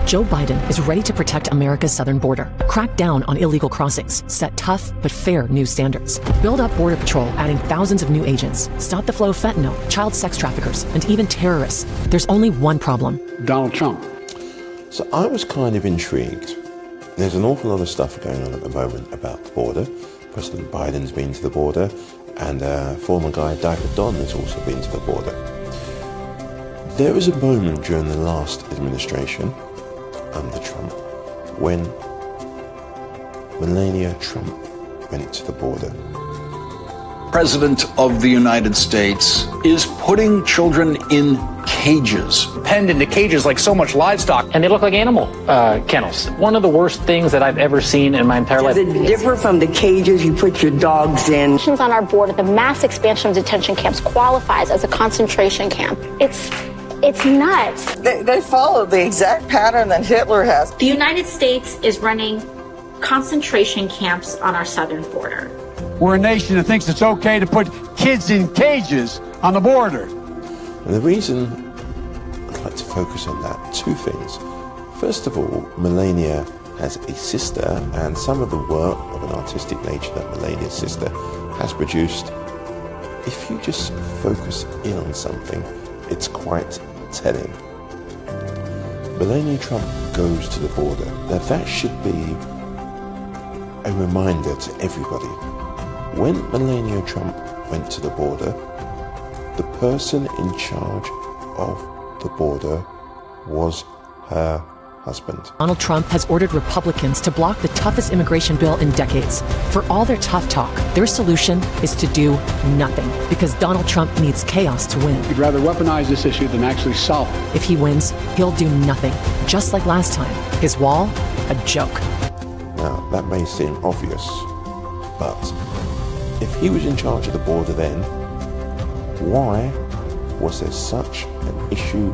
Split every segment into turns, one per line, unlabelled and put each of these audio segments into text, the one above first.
Joe Biden is ready to protect America's southern border, crack down on illegal crossings, set tough but fair new standards, build up Border Patrol, adding thousands of new agents, stop the flow of fentanyl, child sex traffickers, and even terrorists. There's only one problem:
Donald Trump.
So I was kind of intrigued. There's an awful lot of stuff going on at the moment about the border. President Biden's been to the border, and former guy Diaper Don has also been to the border. There was a moment during the last administration under Trump when Melania Trump went to the border.
President of the United States is putting children in cages.
Penned into cages like so much livestock.
And they look like animal kennels. One of the worst things that I've ever seen in my entire life.
Does it differ from the cages you put your dogs in?
On our border, the mass expansion of detention camps qualifies as a concentration camp. It's nuts.
They follow the exact pattern that Hitler has.
The United States is running concentration camps on our southern border.
We're a nation that thinks it's okay to put kids in cages on the border.
And the reason I'd like to focus on that, two things. First of all, Melania has a sister, and some of the work of an artistic nature that Melania's sister has produced, if you just focus in on something, it's quite telling. Melania Trump goes to the border. Now that should be a reminder to everybody. When Melania Trump went to the border, the person in charge of the border was her husband.
Donald Trump has ordered Republicans to block the toughest immigration bill in decades. For all their tough talk, their solution is to do nothing, because Donald Trump needs chaos to win.
He'd rather weaponize this issue than actually solve it.
If he wins, he'll do nothing, just like last time. His wall, a joke.
Now, that may seem obvious, but if he was in charge of the border then, why was there such an issue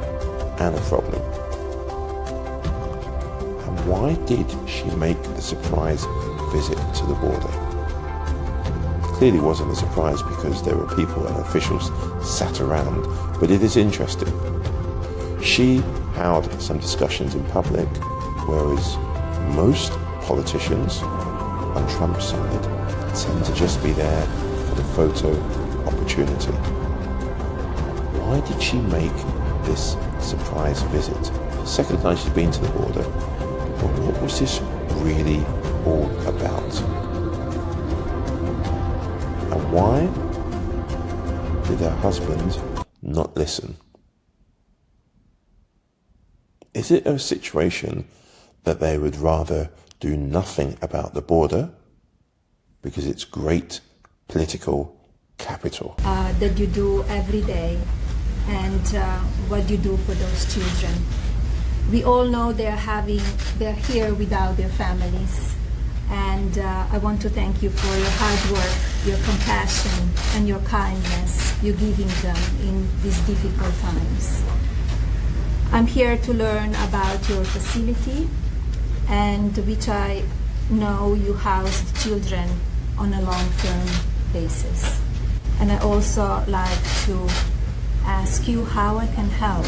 and a problem? And why did she make the surprise visit to the border? It clearly wasn't a surprise because there were people and officials sat around, but it is interesting. She held some discussions in public, whereas most politicians on Trump's side tend to just be there for the photo opportunity. Why did she make this surprise visit? The second time she's been to the border, but what was this really all about? And why did her husband not listen? Is it a situation that they would rather do nothing about the border because it's great political capital?
That you do every day and what you do for those children. We all know they're here without their families, and I want to thank you for your hard work, your compassion, and your kindness you're giving them in these difficult times. I'm here to learn about your facility, and which I know you house children on a long-term basis. And I also like to ask you how I can help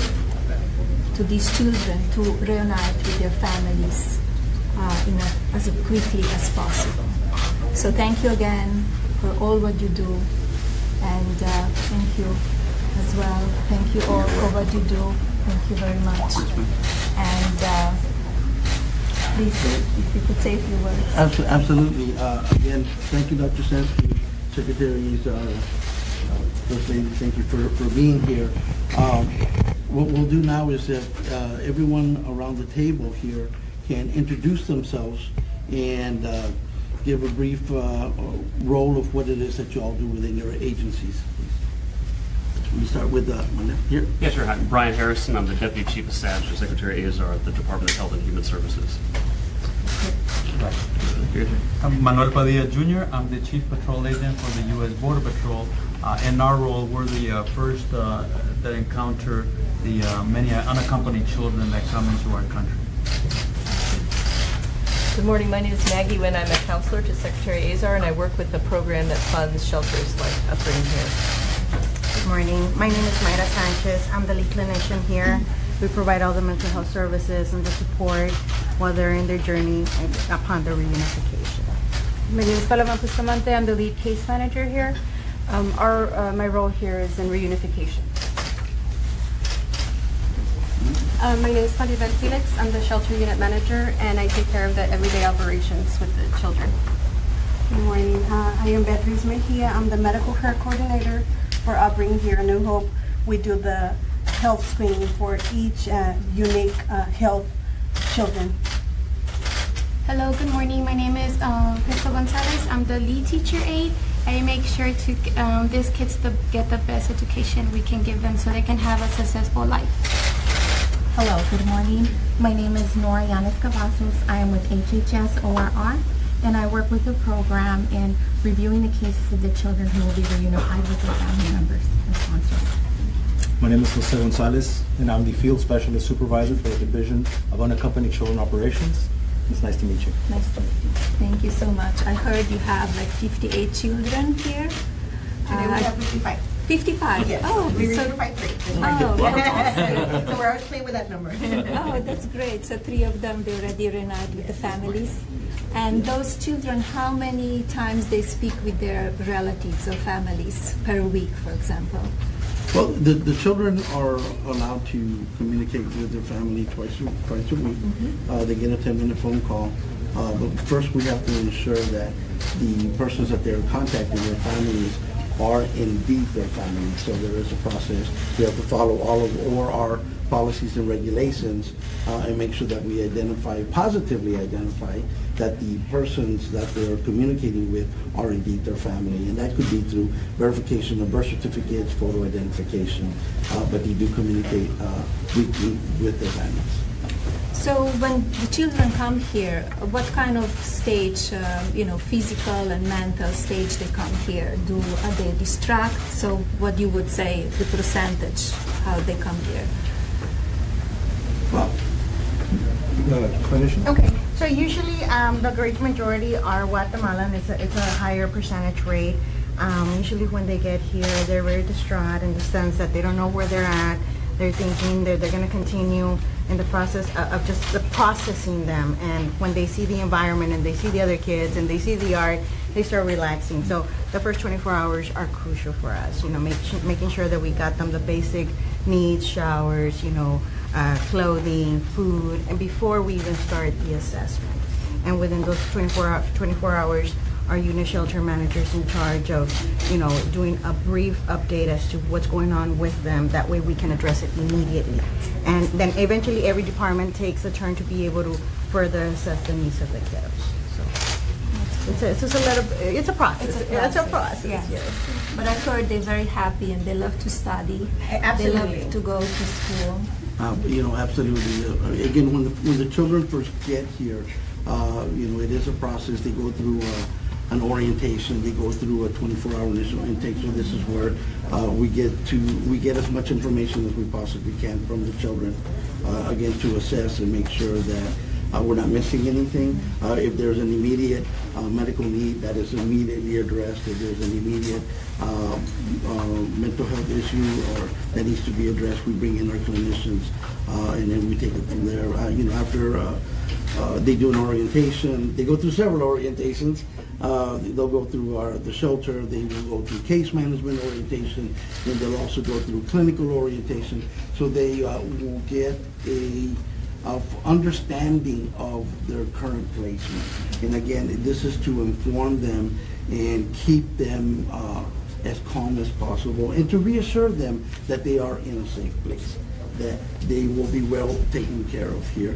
to these children to reunite with their families as quickly as possible. So thank you again for all what you do, and thank you as well. Thank you all for what you do. Thank you very much. And please, if you could say a few words.
Absolutely. Again, thank you, Dr. Sansky, Secretary, First Lady, thank you for being here. What we'll do now is that everyone around the table here can introduce themselves and give a brief role of what it is that you all do within your agencies. We start with here.
Yes, sir. Hi, Brian Harrison. I'm the Deputy Chief of Staff for Secretary Azar at the Department of Health and Human Services.
I'm Manuel Padilla Jr. I'm the Chief Patrol Agent for the U.S. Border Patrol. In our role, we're the first that encounter the many unaccompanied children that come into our country.
Good morning. My name is Maggie Wynn. I'm a counselor to Secretary Azar, and I work with a program that funds shelters like Upbringing Here.
Good morning. My name is Mayra Sanchez. I'm the lead clinician here. We provide all the mental health services and the support while they're in their journey upon their reunification.
My name is Melania Trump. I'm the lead case manager here. My role here is in reunification. My name is Maribel Felix. I'm the shelter unit manager, and I take care of the everyday operations with the children.
Good morning. I am Beatriz Mejia. I'm the medical care coordinator for Upbringing here in New Hope. We do the health screening for each unique health children.
Hello, good morning. My name is Crystal Gonzalez. I'm the lead teacher aide. I make sure to these kids to get the best education we can give them so they can have a successful life.
Hello, good morning. My name is Nora Yanis Cavazos. I am with HHS ORR, and I work with the program in reviewing the cases of the children who will be reunified with their family members and sponsors.
My name is Jose Gonzalez, and I'm the Field Specialist Supervisor for the Division of Unaccompanied Children Operations. It's nice to meet you.
Nice to meet you. Thank you so much. I heard you have like 58 children here.
Today we have 55.
55?
Yes.
Oh,
we
so,
reunified 3.
oh, that's awesome.
So we're always playing with that number.
Oh, that's great. So 3 of them, they already reunited with the families. And those children, how many times they speak with their relatives or families per week, for example?
Well, the children are allowed to communicate with their family twice a week. They get a 10-minute phone call. But first we have to ensure that the persons that they're contacting, their families, are indeed their families. So there is a process. We have to follow all of ORR policies and regulations and make sure that we positively identify that the persons that they're communicating with are indeed their family. And that could be through verification of birth certificates, photo identification, but they do communicate weekly with their families.
So when the children come here, what kind of stage, physical and mental stage they come here? Are they distract? So what you would say, the percentage, how they come here?
Well, clinician.
Okay, so usually the great majority are Guatemalan. It's a higher percentage rate. Usually when they get here, they're very distraught in the sense that they don't know where they're at. They're thinking they're going to continue in the process of just the processing them. And when they see the environment and they see the other kids and they see the art, they start relaxing. So the first 24 hours are crucial for us. Making sure that we got them the basic needs, showers, clothing, food, and before we even start the assessment. And within those 24 hours, our unit shelter managers in charge of, doing a brief update as to what's going on with them. That way we can address it immediately. And then eventually every department takes a turn to be able to further assess the needs of the kiddos. So it's a process. It's a process.
Yes. But I heard they're very happy and they love to study.
Absolutely.
They love to go to school.
Absolutely. Again, when the children first get here, it is a process. They go through an orientation. They go through a 24-hour initial intake. So this is where we get as much information as we possibly can from the children, again, to assess and make sure that we're not missing anything. If there's an immediate medical need, that is immediately addressed. If there's an immediate mental health issue or that needs to be addressed, we bring in our clinicians, and then we take it from there. After they do an orientation, they go through several orientations. They'll go through the shelter. They will go through case management orientation. Then they'll also go through clinical orientation. So they will get of understanding of their current placement. And again, this is to inform them and keep them as calm as possible and to reassure them that they are in a safe place, that they will be well taken care of here.